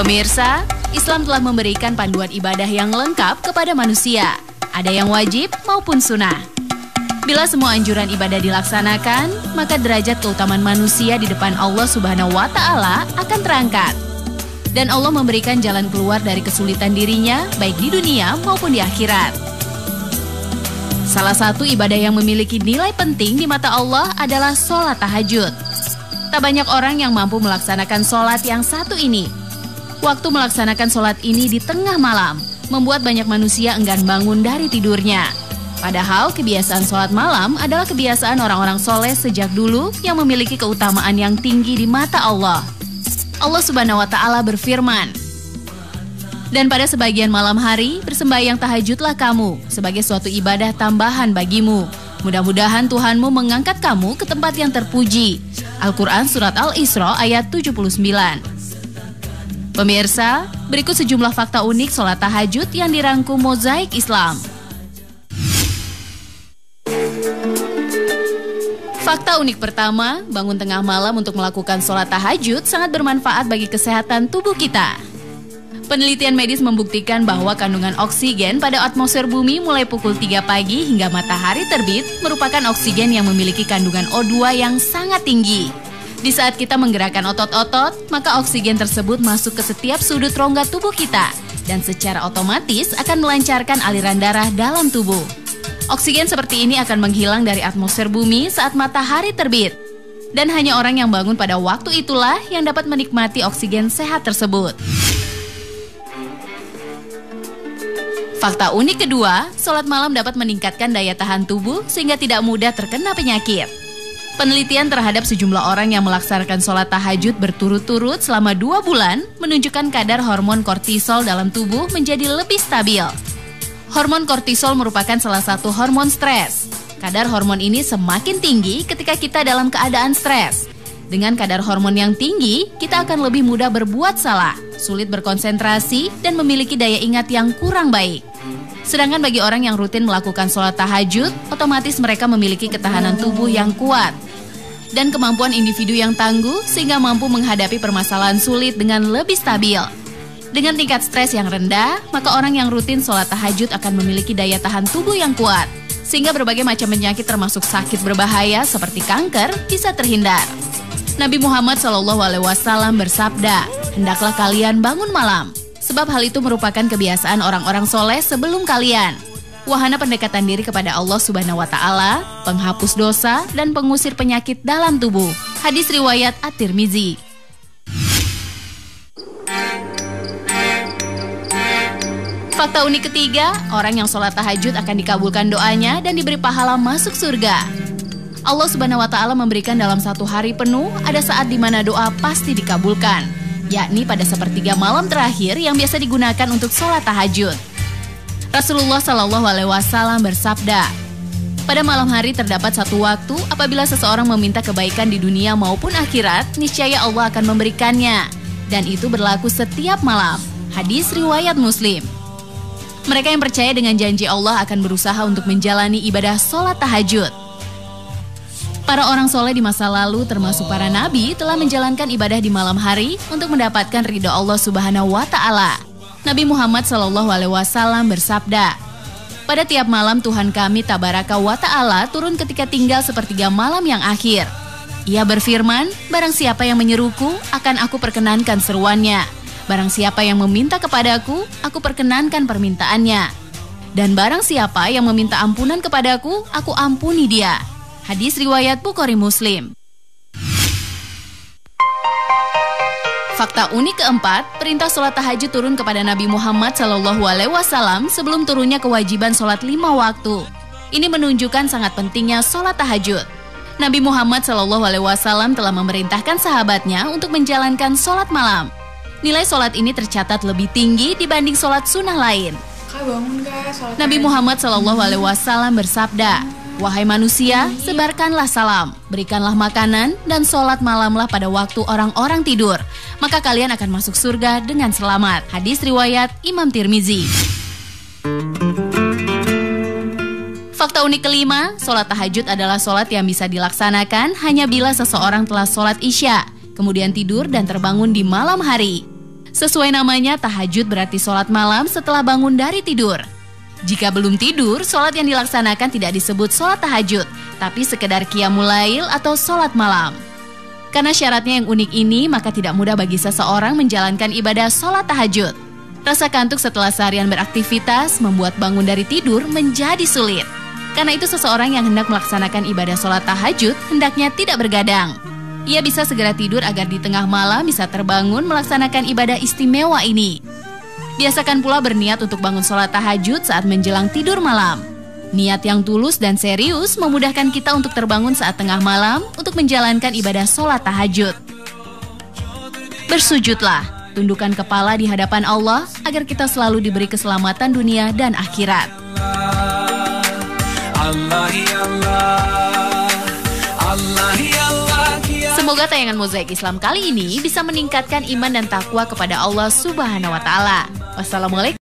Pemirsa, Islam telah memberikan panduan ibadah yang lengkap kepada manusia. Ada yang wajib maupun sunnah. Bila semua anjuran ibadah dilaksanakan, maka derajat keutamaan manusia di depan Allah Subhanahu wa Ta'ala akan terangkat. Dan Allah memberikan jalan keluar dari kesulitan dirinya, baik di dunia maupun di akhirat. Salah satu ibadah yang memiliki nilai penting di mata Allah adalah sholat tahajud. Tak banyak orang yang mampu melaksanakan sholat yang satu ini. Waktu melaksanakan sholat ini di tengah malam, membuat banyak manusia enggan bangun dari tidurnya. Padahal kebiasaan sholat malam adalah kebiasaan orang-orang soleh sejak dulu yang memiliki keutamaan yang tinggi di mata Allah. Allah Subhanahu wa Ta'ala berfirman, "Dan pada sebagian malam hari bersembahyang tahajudlah kamu sebagai suatu ibadah tambahan bagimu. Mudah-mudahan Tuhanmu mengangkat kamu ke tempat yang terpuji." Al-Quran Surat Al-Isra ayat 79. Pemirsa, berikut sejumlah fakta unik sholat tahajud yang dirangkum Mozaik Islam. Fakta unik pertama, bangun tengah malam untuk melakukan sholat tahajud sangat bermanfaat bagi kesehatan tubuh kita. Penelitian medis membuktikan bahwa kandungan oksigen pada atmosfer bumi mulai pukul 3 pagi hingga matahari terbit merupakan oksigen yang memiliki kandungan O2 yang sangat tinggi. Di saat kita menggerakkan otot-otot, maka oksigen tersebut masuk ke setiap sudut rongga tubuh kita dan secara otomatis akan melancarkan aliran darah dalam tubuh. Oksigen seperti ini akan menghilang dari atmosfer bumi saat matahari terbit. Dan hanya orang yang bangun pada waktu itulah yang dapat menikmati oksigen sehat tersebut. Fakta unik kedua, sholat malam dapat meningkatkan daya tahan tubuh sehingga tidak mudah terkena penyakit. Penelitian terhadap sejumlah orang yang melaksanakan sholat tahajud berturut-turut selama 2 bulan menunjukkan kadar hormon kortisol dalam tubuh menjadi lebih stabil. Hormon kortisol merupakan salah satu hormon stres. Kadar hormon ini semakin tinggi ketika kita dalam keadaan stres. Dengan kadar hormon yang tinggi, kita akan lebih mudah berbuat salah, sulit berkonsentrasi, dan memiliki daya ingat yang kurang baik. Sedangkan bagi orang yang rutin melakukan sholat tahajud, otomatis mereka memiliki ketahanan tubuh yang kuat dan kemampuan individu yang tangguh sehingga mampu menghadapi permasalahan sulit dengan lebih stabil. Dengan tingkat stres yang rendah, maka orang yang rutin sholat tahajud akan memiliki daya tahan tubuh yang kuat, sehingga berbagai macam penyakit termasuk sakit berbahaya seperti kanker bisa terhindar. Nabi Muhammad SAW bersabda, "Hendaklah kalian bangun malam, sebab hal itu merupakan kebiasaan orang-orang soleh sebelum kalian. Wahana pendekatan diri kepada Allah Subhanahu wa Ta'ala, penghapus dosa, dan pengusir penyakit dalam tubuh." Hadis riwayat At-Tirmizi. Fakta unik ketiga, orang yang sholat tahajud akan dikabulkan doanya dan diberi pahala masuk surga. Allah Subhanahu wa Ta'ala memberikan dalam satu hari penuh ada saat di mana doa pasti dikabulkan, yakni pada sepertiga malam terakhir yang biasa digunakan untuk sholat tahajud. Rasulullah SAW bersabda, "Pada malam hari terdapat satu waktu apabila seseorang meminta kebaikan di dunia maupun akhirat, niscaya Allah akan memberikannya, dan itu berlaku setiap malam." Hadis riwayat Muslim. Mereka yang percaya dengan janji Allah akan berusaha untuk menjalani ibadah sholat tahajud. Para orang soleh di masa lalu termasuk para nabi telah menjalankan ibadah di malam hari untuk mendapatkan ridho Allah Subhanahu wa Ta'ala. Nabi Muhammad SAW bersabda, "Pada tiap malam Tuhan kami Tabaraka wa Ta'ala turun ketika tinggal sepertiga malam yang akhir. Ia berfirman, barang siapa yang menyeruku, akan aku perkenankan seruannya. Barang siapa yang meminta kepadaku, aku perkenankan permintaannya. Dan barang siapa yang meminta ampunan kepadaku, aku ampuni dia." Hadis riwayat Bukhari Muslim. Fakta unik keempat, perintah sholat tahajud turun kepada Nabi Muhammad SAW sebelum turunnya kewajiban sholat 5 waktu. Ini menunjukkan sangat pentingnya sholat tahajud. Nabi Muhammad SAW telah memerintahkan sahabatnya untuk menjalankan sholat malam. Nilai sholat ini tercatat lebih tinggi dibanding sholat sunnah lain. Nabi Muhammad SAW bersabda, "Wahai manusia, sebarkanlah salam, berikanlah makanan, dan sholat malamlah pada waktu orang-orang tidur. Maka kalian akan masuk surga dengan selamat." Hadis riwayat Imam Tirmizi. Fakta unik kelima, sholat tahajud adalah sholat yang bisa dilaksanakan hanya bila seseorang telah sholat isya, kemudian tidur dan terbangun di malam hari. Sesuai namanya, tahajud berarti sholat malam setelah bangun dari tidur. Jika belum tidur, sholat yang dilaksanakan tidak disebut sholat tahajud, tapi sekedar qiyamul lail atau sholat malam. Karena syaratnya yang unik ini, maka tidak mudah bagi seseorang menjalankan ibadah sholat tahajud. Rasa kantuk setelah seharian beraktivitas membuat bangun dari tidur menjadi sulit. Karena itu seseorang yang hendak melaksanakan ibadah sholat tahajud hendaknya tidak bergadang. Ia bisa segera tidur agar di tengah malam bisa terbangun melaksanakan ibadah istimewa ini. Biasakan pula berniat untuk bangun sholat tahajud saat menjelang tidur malam. Niat yang tulus dan serius memudahkan kita untuk terbangun saat tengah malam untuk menjalankan ibadah sholat tahajud. Bersujudlah, tundukkan kepala di hadapan Allah agar kita selalu diberi keselamatan dunia dan akhirat. Semoga tayangan Mozaik Islam kali ini bisa meningkatkan iman dan takwa kepada Allah Subhanahu wa Ta'ala. Wassalamualaikum.